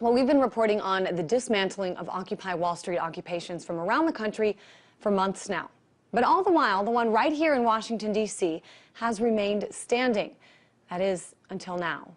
Well, we've been reporting on the dismantling of Occupy Wall Street occupations from around the country for months now. But all the while, the one right here in Washington, D.C. has remained standing. That is, until now.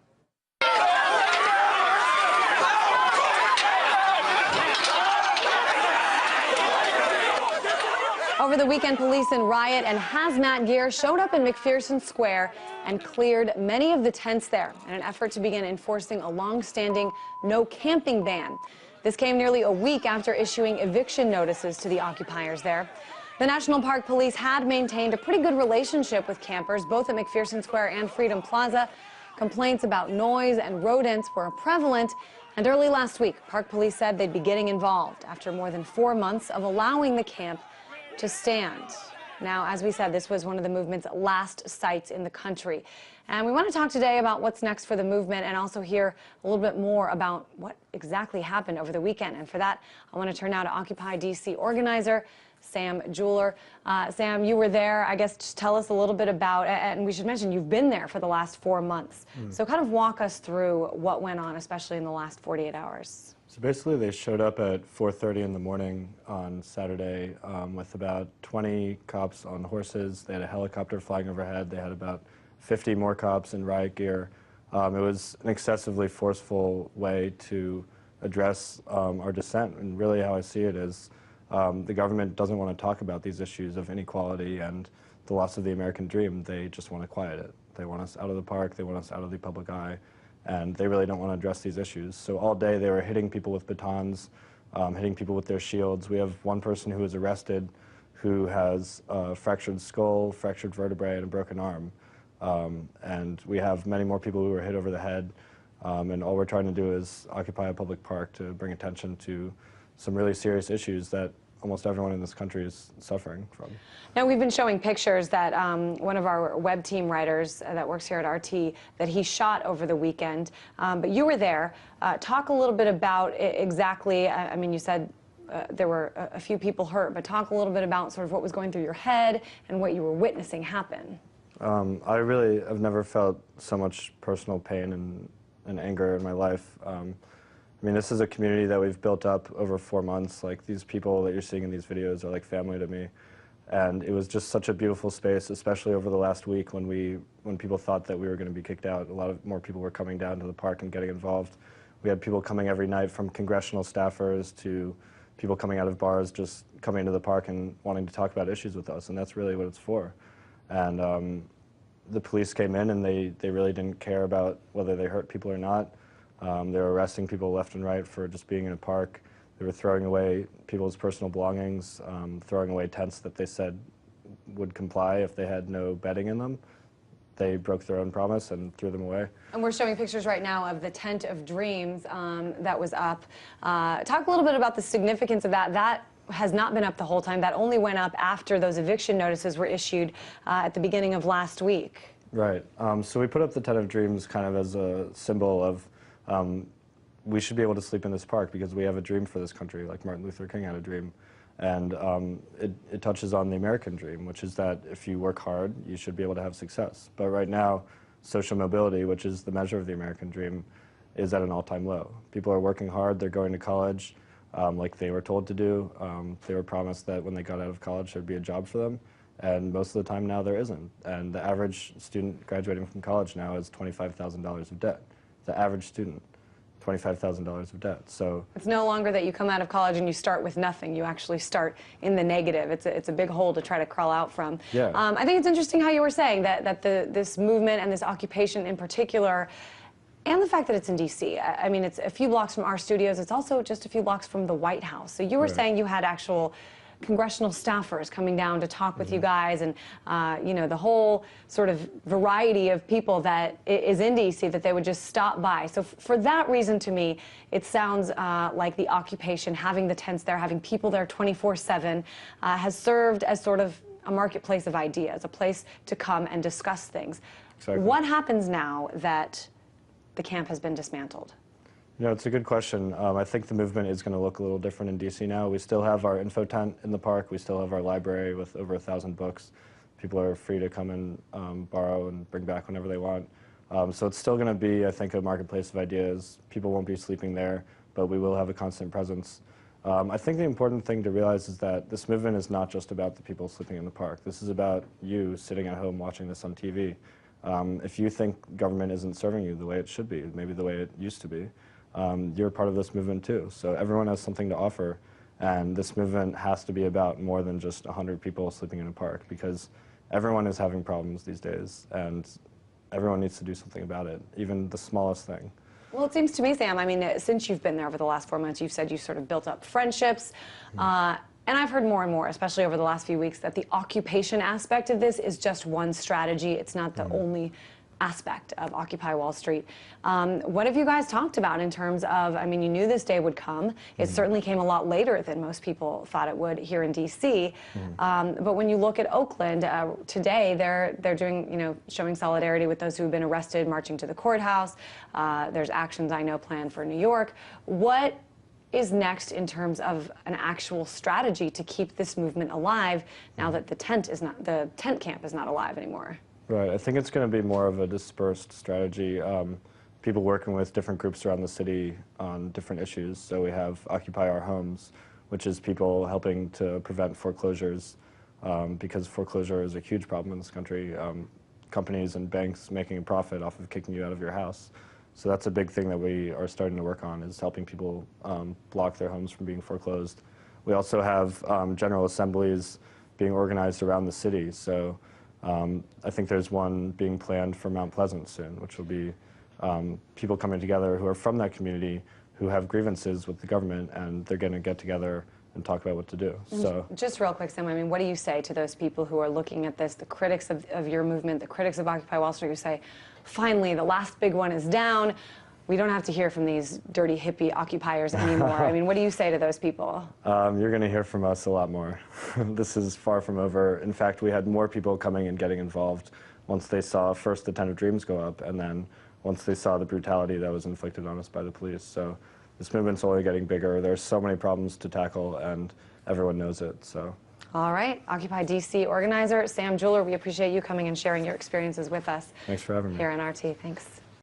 Over the weekend, police in Riot and hazmat gear showed up in McPherson Square and cleared many of the tents there in an effort to begin enforcing a long-standing no camping ban. This came nearly a week after issuing eviction notices to the occupiers there. The National Park Police had maintained a pretty good relationship with campers, both at McPherson Square and Freedom Plaza. Complaints about noise and rodents were prevalent, and early last week, Park Police said they'd be getting involved after more than 4 months of allowing the camp to stand. Now, as we said, this was one of the movement's last sites in the country. And we want to talk today about what's next for the movement and also hear a little bit more about what exactly happened over the weekend. And for that, I want to turn now to Occupy DC organizer Sam Jeweler. Sam, you were there. I guess just tell us a little bit about, and we should mention you've been there for the last 4 months. So kind of walk us through what went on, especially in the last 48 hours. So basically they showed up at 4:30 in the morning on Saturday with about 20 cops on horses. They had a helicopter flying overhead. They had about 50 more cops in riot gear. It was an excessively forceful way to address our dissent. And really how I see it is the government doesn't want to talk about these issues of inequality and the loss of the American dream. They just want to quiet it. They want us out of the park. They want us out of the public eye. And they really don't want to address these issues. So all day they were hitting people with batons, hitting people with their shields. We have one person who was arrested who has a fractured skull, fractured vertebrae, and a broken arm. And we have many more people who were hit over the head. And all we're trying to do is occupy a public park to bring attention to some really serious issues that almost everyone in this country is suffering from. Now, we've been showing pictures that one of our web team writers that works here at RT, that he shot over the weekend. But you were there. Talk a little bit about exactly, I mean, you said there were a few people hurt, but talk a little bit about sort of what was going through your head and what you were witnessing happen. I really have never felt so much personal pain and anger in my life. I mean, this is a community that we've built up over 4 months. Like, these people that you're seeing in these videos are like family to me. And it was just such a beautiful space, especially over the last week when people thought that we were going to be kicked out. A lot of more people were coming down to the park and getting involved. We had people coming every night, from congressional staffers to people coming out of bars, just coming into the park and wanting to talk about issues with us. And that's really what it's for. And the police came in and they really didn't care about whether they hurt people or not. They were arresting people left and right for just being in a park. They were throwing away people's personal belongings, throwing away tents that they said would comply if they had no bedding in them. They broke their own promise and threw them away. And we're showing pictures right now of the Tent of Dreams that was up. Talk a little bit about the significance of that. That has not been up the whole time. That only went up after those eviction notices were issued at the beginning of last week. Right. So we put up the Tent of Dreams kind of as a symbol of we should be able to sleep in this park because we have a dream for this country, like Martin Luther King had a dream. And it touches on the American dream, which is that if you work hard, you should be able to have success. But right now, social mobility, which is the measure of the American dream, is at an all-time low. People are working hard, they're going to college like they were told to do. They were promised that when they got out of college, there'd be a job for them. And most of the time now there isn't. And the average student graduating from college now is $25,000 of debt. The average student, $25,000 of debt. So it's no longer that you come out of college and you start with nothing. You actually start in the negative. It's a big hole to try to crawl out from. Yeah. I think it's interesting how you were saying that this movement and this occupation in particular, and the fact that it's in D.C. I mean, it's a few blocks from our studios. It's also just a few blocks from the White House. So you were saying you had actual congressional staffers coming down to talk with you guys, and you know, the whole sort of variety of people that is in D.C. that they would just stop by. So for that reason, to me, it sounds like the occupation, having the tents there, having people there 24/7, has served as sort of a marketplace of ideas, a place to come and discuss things. Exactly. What happens now that the camp has been dismantled? You know, it's a good question. I think the movement is going to look a little different in D.C. now. We still have our info tent in the park. We still have our library with over 1,000 books. People are free to come and borrow and bring back whenever they want. So it's still going to be, I think, a marketplace of ideas. People won't be sleeping there, but we will have a constant presence. I think the important thing to realize is that this movement is not just about the people sleeping in the park. This is about you sitting at home watching this on TV. If you think government isn't serving you the way it should be, maybe the way it used to be, you're part of this movement too. So everyone has something to offer, and this movement has to be about more than just 100 people sleeping in a park, because everyone is having problems these days, and everyone needs to do something about it, even the smallest thing. Well, it seems to me, Sam, I mean, since you've been there over the last 4 months, you've said you've sort of built up friendships. And I've heard more and more, especially over the last few weeks, that the occupation aspect of this is just one strategy. It's not the only aspect of Occupy Wall Street. What have you guys talked about in terms of, I mean, you knew this day would come. It certainly came a lot later than most people thought it would here in D.C. But when you look at Oakland, today they're doing, you know, showing solidarity with those who have been arrested, marching to the courthouse. There's actions I know planned for New York. What is next in terms of an actual strategy to keep this movement alive now that the tent camp is not alive anymore? Right, I think it's going to be more of a dispersed strategy. People working with different groups around the city on different issues. So we have Occupy Our Homes, which is people helping to prevent foreclosures, because foreclosure is a huge problem in this country. Companies and banks making a profit off of kicking you out of your house. So that's a big thing that we are starting to work on, is helping people block their homes from being foreclosed. We also have general assemblies being organized around the city. So I think there's one being planned for Mount Pleasant soon, which will be people coming together who are from that community, who have grievances with the government, and they're going to get together and talk about what to do. So, just real quick, Sam, I mean, what do you say to those people who are looking at this, the critics of your movement, the critics of Occupy Wall Street, who say, finally, the last big one is down. We don't have to hear from these dirty hippie occupiers anymore. I mean, what do you say to those people? You're going to hear from us a lot more. This is far from over. In fact, we had more people coming and getting involved once they saw first the Tent of Dreams go up, and then once they saw the brutality that was inflicted on us by the police. So this movement's only getting bigger. There's so many problems to tackle, and everyone knows it. So. All right, Occupy DC organizer Sam Jeweler, we appreciate you coming and sharing your experiences with us. Thanks for having me. Here on RT. Thanks.